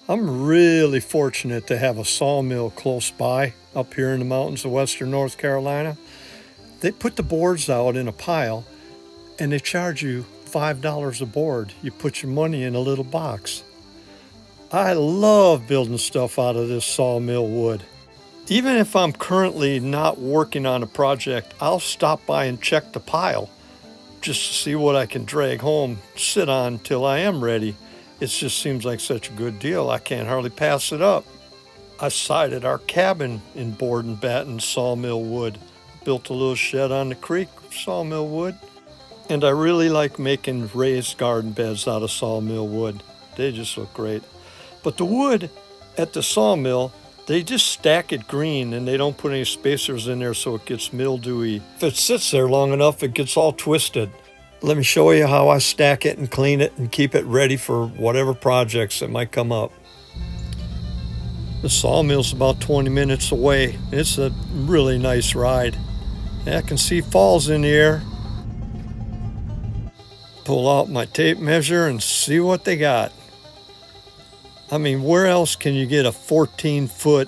I'm really fortunate to have a sawmill close by up here in the mountains of western North Carolina. They put the boards out in a pile and they charge you $5 a board. You put your money in a little box. I love building stuff out of this sawmill wood. Even if I'm currently not working on a project, I'll stop by and check the pile just to see what I can drag home, sit on till I am ready. It just seems like such a good deal. I can't hardly pass it up. I sided our cabin in board and batten sawmill wood. Built a little shed on the creek, sawmill wood. And I really like making raised garden beds out of sawmill wood. They just look great. But the wood at the sawmill, they just stack it green and they don't put any spacers in there so it gets mildewy. If it sits there long enough, it gets all twisted. Let me show you how I stack it and clean it and keep it ready for whatever projects that might come up. The sawmill's about 20 minutes away. It's a really nice ride. I can see falls in the air. Pull out my tape measure and see what they got. I mean, where else can you get a 14-foot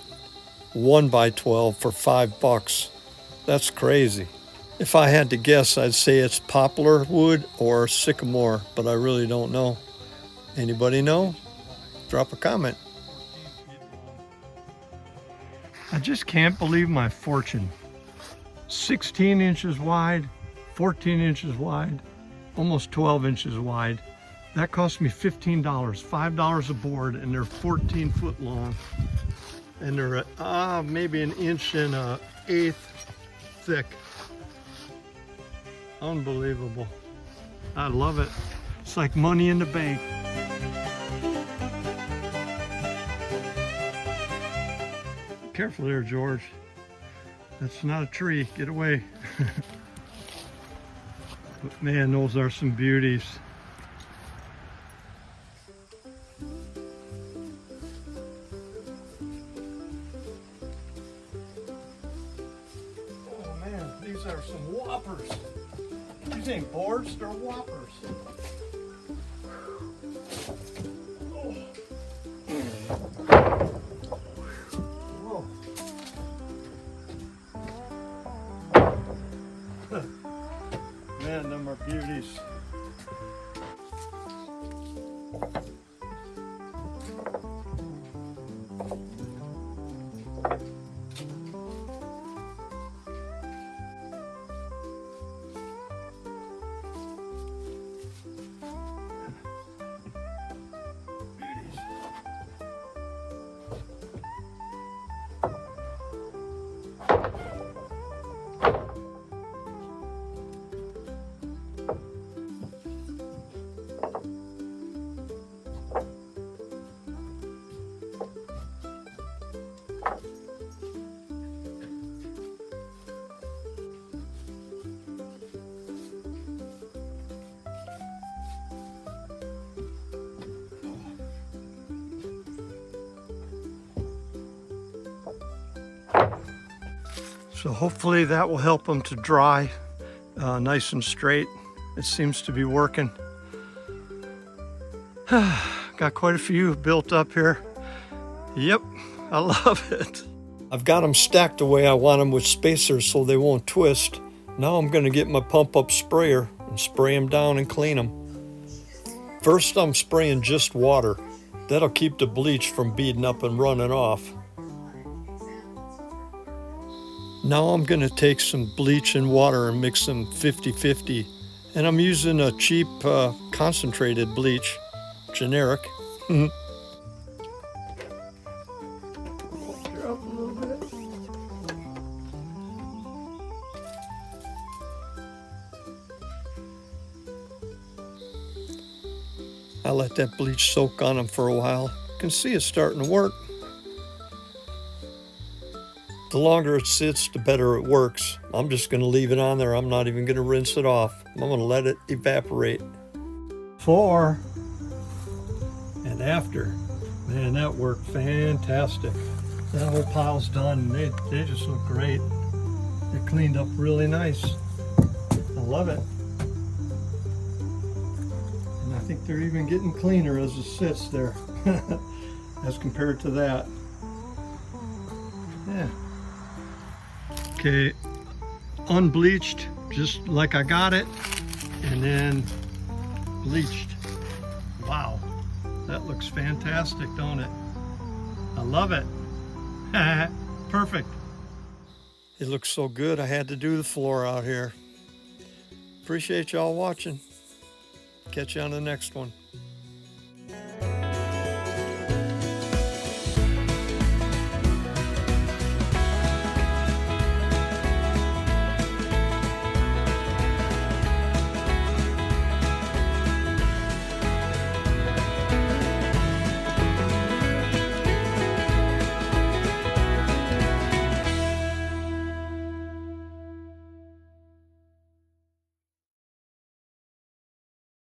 1x12 for $5? That's crazy. If I had to guess, I'd say it's poplar wood or sycamore, but I really don't know. Anybody know? Drop a comment. I just can't believe my fortune. 16 inches wide, 14 inches wide, almost 12 inches wide. That cost me $15, $5 a board, and they're 14 foot long. And they're maybe an inch and an eighth thick. Unbelievable. I love it. It's like money in the bank. Careful there, George. That's not a tree. Get away. But man, those are some beauties. Oh man, these are some whoppers. These ain't boards, they're whoppers. Oh. Whoa. Man, them are beauties. So hopefully that will help them to dry nice and straight. It seems to be working. Got quite a few built up here. Yep, I love it. I've got them stacked the way I want them with spacers so they won't twist. Now I'm gonna get my pump up sprayer and spray them down and clean them. First I'm spraying just water. That'll keep the bleach from beading up and running off. Now I'm gonna take some bleach and water and mix them 50-50. And I'm using a cheap concentrated bleach, generic. I let that bleach soak on them for a while. You can see it's starting to work. The longer it sits, the better it works. I'm just gonna leave it on there. I'm not even gonna rinse it off. I'm gonna let it evaporate. Before and after. Man, that worked fantastic. That whole pile's done. They just look great. They cleaned up really nice. I love it. And I think they're even getting cleaner as it sits there. as compared to that. Yeah. Okay, unbleached, just like I got it, and then bleached. Wow, that looks fantastic, don't it? I love it. Perfect. It looks so good, I had to do the floor out here. Appreciate y'all watching. Catch you on the next one.